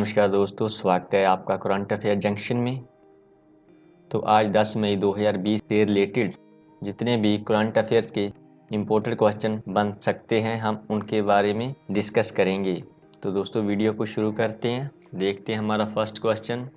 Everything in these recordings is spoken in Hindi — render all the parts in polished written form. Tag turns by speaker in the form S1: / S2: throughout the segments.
S1: नमस्कार दोस्तों, स्वागत है आपका करंट अफेयर जंक्शन में। तो आज 10 मई 2020 से रिलेटेड जितने भी करंट अफेयर्स के इम्पोर्टेंट क्वेश्चन बन सकते हैं हम उनके बारे में डिस्कस करेंगे। तो दोस्तों वीडियो को शुरू करते हैं। देखते हैं हमारा फर्स्ट क्वेश्चन।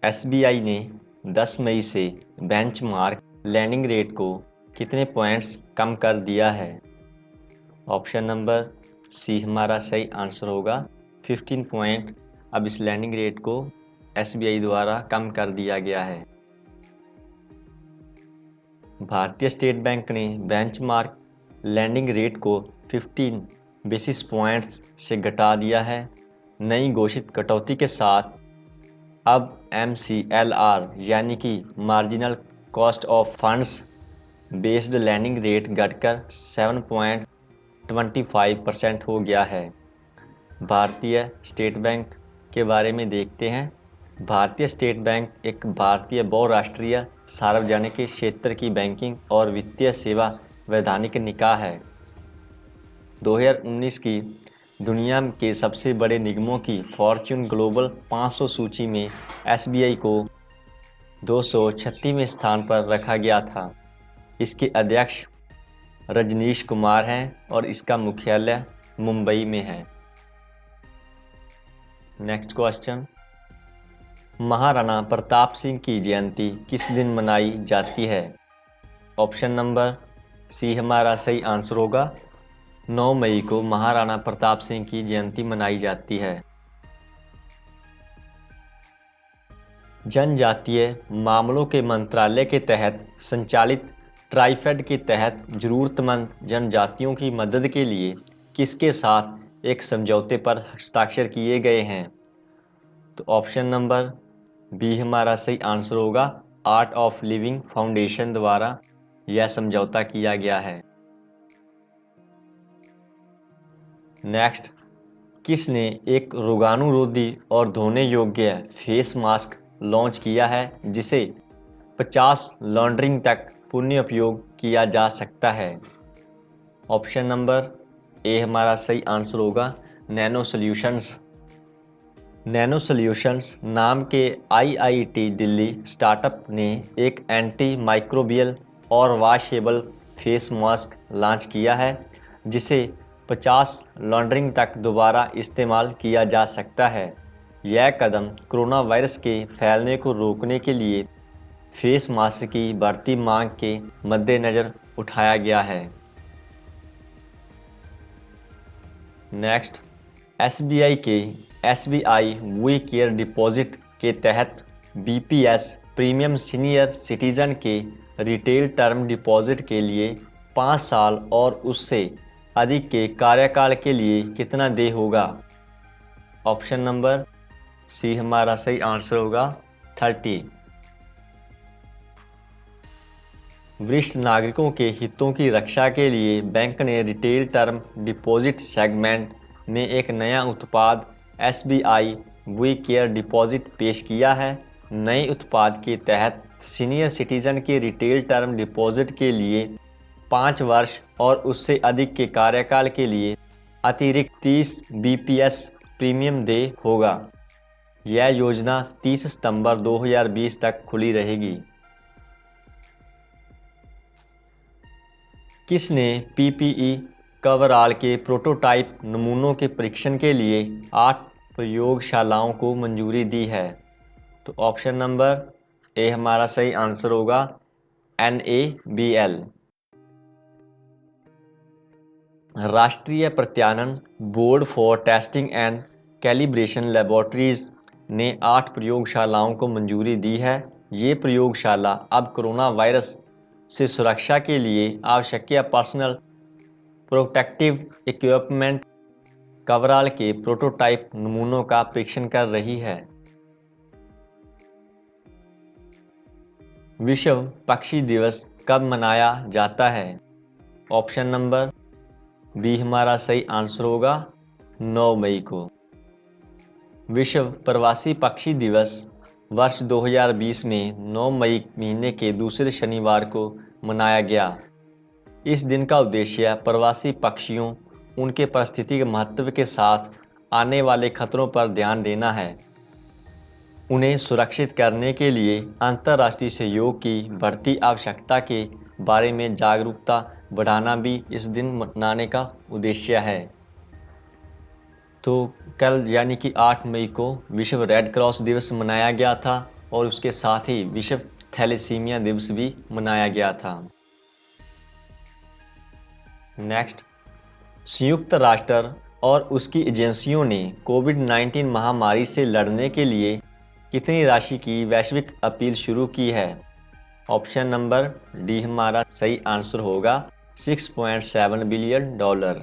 S1: एसबीआई ने 10 मई से बेंचमार्क लैंडिंग रेट को कितने पॉइंट्स कम कर दिया है? ऑप्शन नंबर सी हमारा सही आंसर होगा 15 पॉइंट। अब इस लैंडिंग रेट को एसबीआई द्वारा कम कर दिया गया है। भारतीय स्टेट बैंक ने बेंचमार्क लैंडिंग रेट को 15 बेसिस पॉइंट्स से घटा दिया है। नई घोषित कटौती के साथ अब MCLR यानी कि marginal cost of funds based landing rate घटकर 7.25% हो गया है। भारतीय स्टेट बैंक के बारे में देखते हैं। भारतीय स्टेट बैंक एक भारतीय बहुराष्ट्रीय सार्वजनिक क्षेत्र की बैंकिंग और वित्तीय सेवा वैधानिक निकाय है। 2019 की दुनिया के सबसे बड़े निगमों की फॉर्च्यून ग्लोबल 500 सूची में एसबीआई को 236वें स्थान पर रखा गया था। इसके अध्यक्ष रजनीश कुमार हैं और इसका मुख्यालय मुंबई में है। Next question. महाराणा प्रताप सिंह की जयंती किस दिन मनाई जाती है? ऑप्शन नंबर सी हमारा सही आंसर होगा 9 मई को महाराणा प्रताप सिंह की जयंती मनाई जाती है। जनजातीय मामलों के मंत्रालय के तहत संचालित ट्राइफेड के तहत जरूरतमंद जनजातियों की मदद के लिए किसके साथ एक समझौते पर हस्ताक्षर किए गए हैं? तो ऑप्शन नंबर बी हमारा सही आंसर होगा आर्ट ऑफ लिविंग फाउंडेशन द्वारा यह समझौता किया गया है। नेक्स्ट, किसने एक रोगाणुरोधी और धोने योग्य फेस मास्क लॉन्च किया है जिसे 50 लॉन्ड्रिंग तक पुनः उपयोग किया जा सकता है? ऑप्शन नंबर ए हमारा सही आंसर होगा नैनो सॉल्यूशंस। नैनो सॉल्यूशंस नाम के आईआईटी दिल्ली स्टार्टअप ने एक एंटी माइक्रोबियल और वॉशेबल फेस मास्क लॉन्च किया है जिसे 50 लॉन्ड्रिंग तक दोबारा इस्तेमाल किया जा सकता है। यह कदम कोरोना वायरस के फैलने को रोकने के लिए फेस मास्क की बढ़ती मांग के मद्देनज़र उठाया गया है। नेक्स्ट, एसबीआई के SBI वी केयर डिपॉजिट के तहत BPS प्रीमियम सीनियर सिटीजन के रिटेल टर्म डिपॉजिट के लिए 5 साल और उससे अधिक के कार्यकाल के लिए कितना देय होगा? ऑप्शन नंबर सी हमारा सही आंसर होगा 30। वरिष्ठ नागरिकों के हितों की रक्षा के लिए बैंक ने रिटेल टर्म डिपॉजिट सेगमेंट में एक नया उत्पाद SBI वी केयर डिपॉजिट पेश किया है। नए उत्पाद के तहत सीनियर सिटीजन के रिटेल टर्म डिपॉजिट के लिए 5 वर्ष और उससे अधिक के कार्यकाल के लिए अतिरिक्त 30 BPS प्रीमियम देय होगा। यह योजना 30 सितंबर 2020 तक खुली रहेगी। किसने PPE कवरऑल के प्रोटोटाइप नमूनों के परीक्षण के लिए 8 प्रयोगशालाओं को मंजूरी दी है? तो ऑप्शन नंबर ए हमारा सही आंसर होगा NABL। राष्ट्रीय प्रत्यानन board for testing and calibration laboratories ने 8 प्रयोगशालाओं को मंजूरी दी है। ये प्रयोगशाला अब कोरोना वायरस से सुरक्षा के लिए आवश्यक पर्सनल प्रोटेक्टिव इक्विपमेंट कवरऑल के प्रोटोटाइप नमूनों का परीक्षण कर रही है। विश्व पक्षी दिवस कब मनाया जाता है? ऑप्शन नंबर बी हमारा सही आंसर होगा 9 मई को। विश्व प्रवासी पक्षी दिवस वर्ष 2020 में 9 मई महीने के दूसरे शनिवार को मनाया गया। इस दिन का उद्देश्य प्रवासी पक्षियों, उनके पारिस्थितिक महत्व के साथ आने वाले खतरों पर ध्यान देना है। उन्हें सुरक्षित करने के लिए अंतर्राष्ट्रीय सहयोग की बढ़ती आवश्यकता के बारे में जागरूकता बढ़ाना भी इस दिन मनाने का उद्देश्य है। तो कल यानी कि 8 मई को विश्व रेड क्रॉस दिवस मनाया गया था और उसके साथ ही विश्व थैलेसीमिया दिवस भी मनाया गया था। नेक्स्ट, संयुक्त राष्ट्र और उसकी एजेंसियों ने कोविड-19 महामारी से लड़ने के लिए कितनी राशि की वैश्विक अपील शुरू की है? ऑप्शन नंबर डी हमारा सही आंसर होगा 6.7 बिलियन डॉलर।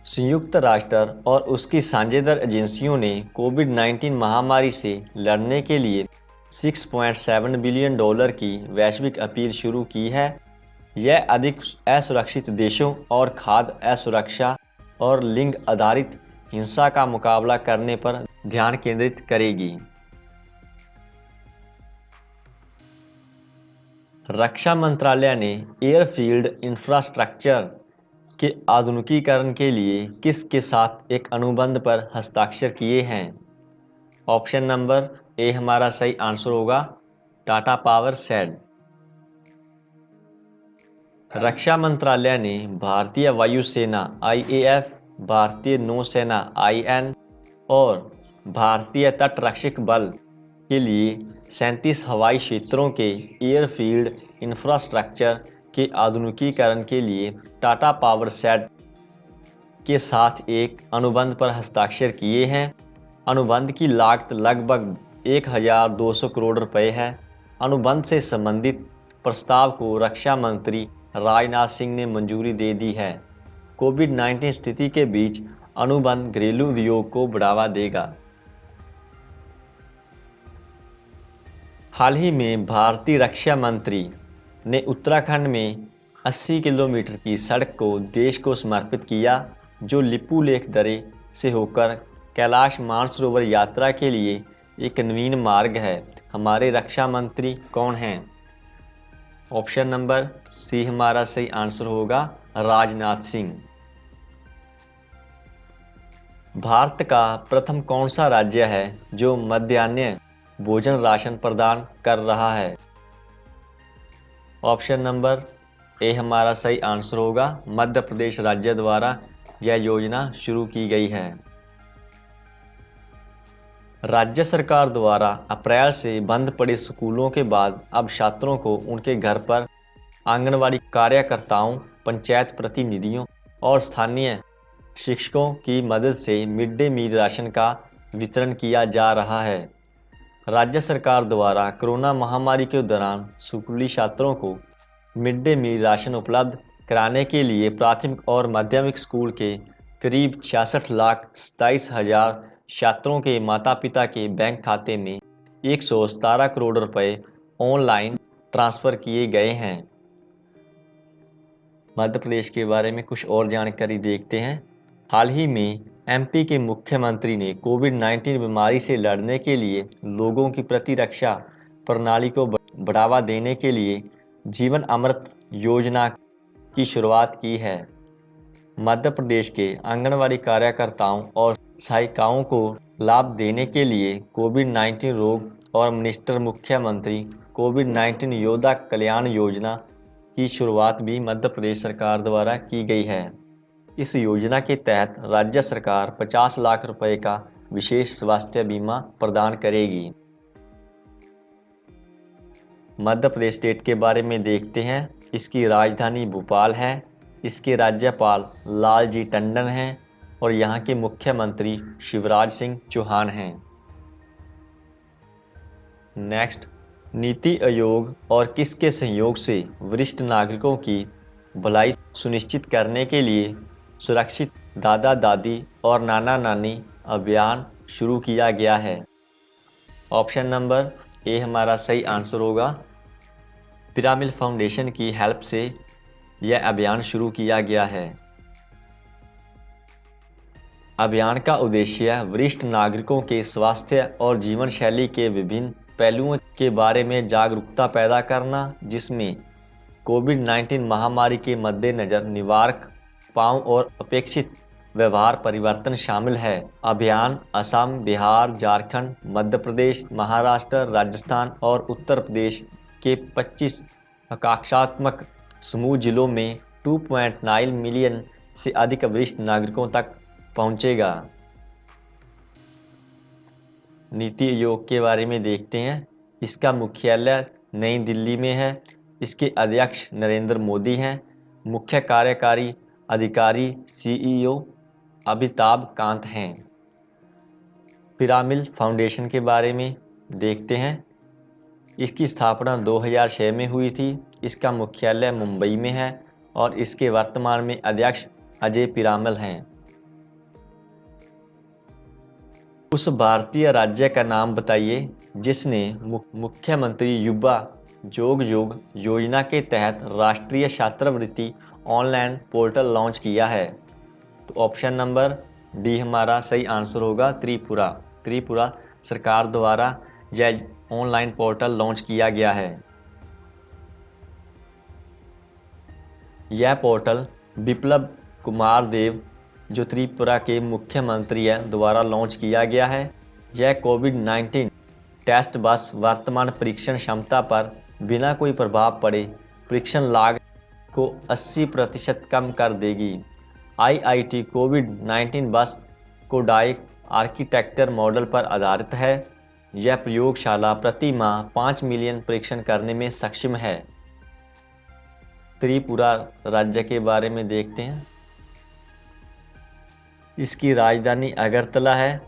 S1: संयुक्त राष्ट्र और उसकी साझेदार एजेंसियों ने कोविड-19 महामारी से लड़ने के लिए 6.7 बिलियन डॉलर की वैश्विक अपील शुरू की है। यह अधिक असुरक्षित देशों और खाद्य असुरक्षा और लिंग आधारित हिंसा का मुकाबला करने पर ध्यान केंद्रित करेगी। रक्षा मंत्रालय ने एयरफील्ड इंफ्रास्ट्रक्चर के आधुनिकीकरण के लिए किसके साथ एक अनुबंध पर हस्ताक्षर किए हैं? ऑप्शन नंबर ए हमारा सही आंसर होगा टाटा पावर सेड। रक्षा मंत्रालय ने भारतीय वायुसेना IAF, भारतीय नौसेना IN और भारतीय तटरक्षक बल के लिए 37 हवाई क्षेत्रों के एयरफील्ड इंफ्रास्ट्रक्चर के आधुनिकीकरण के लिए टाटा पावर सेट के साथ एक अनुबंध पर हस्ताक्षर किए हैं। अनुबंध की लागत लगभग 1200 करोड़ रुपए है। अनुबंध से संबंधित प्रस्ताव को रक्षा मंत्री राजनाथ सिंह ने मंजूरी दे दी है। कोविड-19 स्थिति के बीच अनुबंध घरेलू उद्योग को बढ़ावा देगा। हाल ही में भारतीय रक्षा मंत्री ने उत्तराखंड में 80 किलोमीटर की सड़क को देश को समर्पित किया, जो लिपू लेख दर्रे से होकर कैलाश मानसरोवर यात्रा के लिए एक नवीन मार्ग है। हमारे रक्षा मंत्री कौन हैं? ऑप्शन नंबर सी हमारा सही आंसर होगा राजनाथ सिंह। भारत का प्रथम कौन सा राज्य है जो मध्याह्न भोजन राशन प्रदान कर रहा है? ऑप्शन नंबर ए हमारा सही आंसर होगा मध्य प्रदेश राज्य द्वारा यह योजना शुरू की गई है। राज्य सरकार द्वारा अप्रैल से बंद पड़े स्कूलों के बाद अब छात्रों को उनके घर पर आंगनवाड़ी कार्यकर्ताओं, पंचायत प्रतिनिधियों और स्थानीय शिक्षकों की मदद से मिड डे मील राशन का वितरण किया जा रहा है। राज्य सरकार द्वारा कोरोना महामारी के दौरान स्कूली छात्रों को मिड डे मील राशन उपलब्ध कराने के लिए प्राथमिक और माध्यमिक स्कूल के करीब 66,27,000 छात्रों के माता पिता के बैंक खाते में 117 करोड़ रुपए ऑनलाइन ट्रांसफ़र किए गए हैं। मध्य प्रदेश के बारे में कुछ और जानकारी देखते हैं। हाल ही में MP के मुख्यमंत्री ने कोविड-19 बीमारी से लड़ने के लिए लोगों की प्रतिरक्षा प्रणाली को बढ़ावा देने के लिए जीवन अमृत योजना की शुरुआत की है। मध्य प्रदेश के आंगनवाड़ी कार्यकर्ताओं और सहायिकाओं को लाभ देने के लिए कोविड-19 रोग और मिनिस्टर मुख्यमंत्री कोविड-19 योद्धा कल्याण योजना की शुरुआत भी मध्य प्रदेश सरकार द्वारा की गई है। इस योजना के तहत राज्य सरकार 50 लाख रुपए का विशेष स्वास्थ्य बीमा प्रदान करेगी। मध्य प्रदेश स्टेट के बारे में देखते हैं। इसकी राजधानी भोपाल है। इसके राज्यपाल लालजी टंडन हैं और यहाँ के मुख्यमंत्री शिवराज सिंह चौहान हैं। नेक्स्ट, नीति आयोग और किसके सहयोग से वरिष्ठ नागरिकों की भलाई सुनिश्चित करने के लिए सुरक्षित दादा दादी और नाना नानी अभियान शुरू किया गया है? ऑप्शन नंबर ए हमारा सही आंसर होगा पिरामिल फाउंडेशन की हेल्प से यह अभियान शुरू किया गया है। अभियान का उद्देश्य वरिष्ठ नागरिकों के स्वास्थ्य और जीवन शैली के विभिन्न पहलुओं के बारे में जागरूकता पैदा करना, जिसमें कोविड-19 महामारी के मद्देनज़र निवारक उपायों और अपेक्षित व्यवहार परिवर्तन शामिल है। अभियान असम, बिहार, झारखंड, मध्य प्रदेश, महाराष्ट्र, राजस्थान और उत्तर प्रदेश के 25 आकांक्षात्मक समूह जिलों में 2.9 मिलियन से अधिक वरिष्ठ नागरिकों तक पहुंचेगा। नीति आयोग के बारे में देखते हैं। इसका मुख्यालय नई दिल्ली में है। इसके अध्यक्ष नरेंद्र मोदी हैं। मुख्य कार्यकारी अधिकारी सीईओ अमिताभ कांत हैं। पिरामिड फाउंडेशन के बारे में देखते हैं। इसकी स्थापना 2006 में हुई थी। इसका मुख्यालय मुंबई में है और इसके वर्तमान में अध्यक्ष अजय पिरामल हैं। उस भारतीय राज्य का नाम बताइए जिसने मुख्यमंत्री युवा जोग योजना के तहत राष्ट्रीय छात्रवृत्ति ऑनलाइन पोर्टल लॉन्च किया है। तो ऑप्शन नंबर डी हमारा सही आंसर होगा, त्रिपुरा। त्रिपुरा सरकार द्वारा यह ऑनलाइन पोर्टल लॉन्च किया गया है। यह पोर्टल बिप्लब कुमार देव, जो त्रिपुरा के मुख्यमंत्री हैं, द्वारा लॉन्च किया गया है। यह कोविड-19 टेस्ट बस वर्तमान परीक्षण क्षमता पर बिना कोई प्रभाव पड़े परीक्षण लागत को 80% कम कर देगी। IIT कोविड-19 बस कोडाइक आर्किटेक्चर मॉडल पर आधारित है। यह प्रयोगशाला प्रति माह 5 मिलियन परीक्षण करने में सक्षम है। त्रिपुरा राज्य के बारे में देखते हैं। इसकी राजधानी अगरतला है।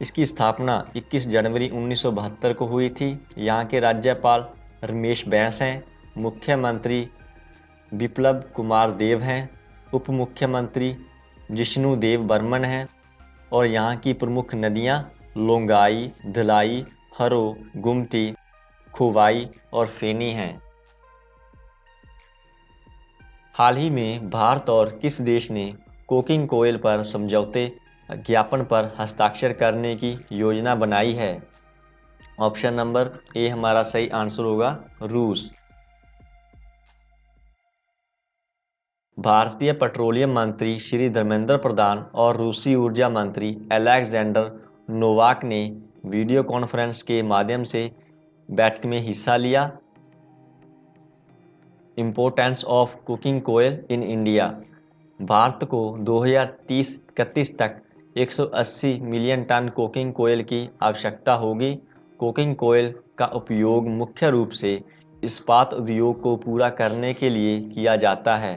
S1: इसकी स्थापना 21 जनवरी 1972 को हुई थी। यहाँ के राज्यपाल रमेश बैस हैं। मुख्यमंत्री बिप्लब कुमार देव हैं। उप मुख्यमंत्री जिष्णु देव बर्मन हैं और यहाँ की प्रमुख नदियाँ लोंगाई, धलाई, हरो, गुमती, खुवाई और फेनी हैं। हाल ही में भारत और किस देश ने कोकिंग कोयल पर समझौते ज्ञापन पर हस्ताक्षर करने की योजना बनाई है? ऑप्शन नंबर ए हमारा सही आंसर होगा, रूस। भारतीय पेट्रोलियम मंत्री श्री धर्मेंद्र प्रधान और रूसी ऊर्जा मंत्री अलेक्जेंडर नोवाक ने वीडियो कॉन्फ्रेंस के माध्यम से बैठक में हिस्सा लिया। Importance of coking coal in India. Bharat को 2030-31 तक 180 मिलियन टन कुकिंग कोयल की आवश्यकता होगी। कुकिंग कोयल का उपयोग मुख्य रूप से इस्पात उद्योग को पूरा करने के लिए किया जाता है।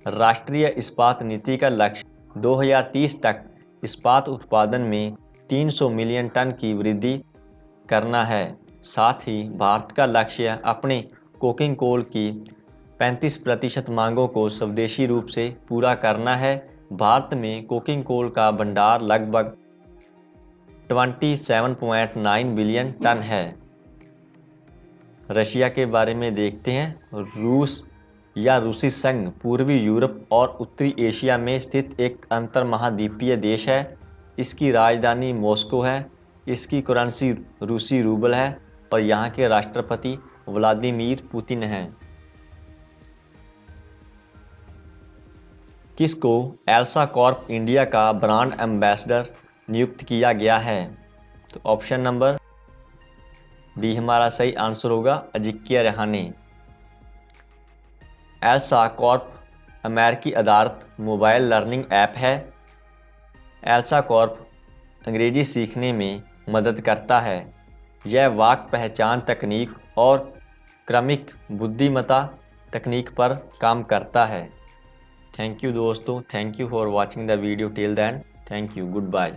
S1: राष्ट्रीय इस्पात नीति का लक्ष्य 2030 तक इस्पात उत्पादन में 300 मिलियन टन की वृद्धि करना है। साथ ही भारत का लक्ष्य अपने कोकिंग कोल की 35% मांगों को स्वदेशी रूप से पूरा करना है। भारत में कोकिंग कोल का भंडार लगभग 27.9 बिलियन टन है। रशिया के बारे में देखते हैं। रूस या रूसी संघ पूर्वी यूरोप और उत्तरी एशिया में स्थित एक अंतर्महाद्वीपीय देश है। इसकी राजधानी मॉस्को है। इसकी करेंसी रूसी रूबल है और यहाँ के राष्ट्रपति व्लादिमीर पुतिन हैं। किसको एल्सा कॉर्प इंडिया का ब्रांड एम्बेसडर नियुक्त किया गया है? तो ऑप्शन नंबर डी हमारा सही आंसर होगा, अजिंक्य रहाणे। एल्सा कॉर्प अमेरिकी आधारित मोबाइल लर्निंग ऐप है। एल्सा कॉर्प अंग्रेजी सीखने में मदद करता है। यह वाक्य पहचान तकनीक और क्रमिक बुद्धिमत्ता तकनीक पर काम करता है। थैंक यू दोस्तों, thank you for watching the video till then. Thank you, good bye.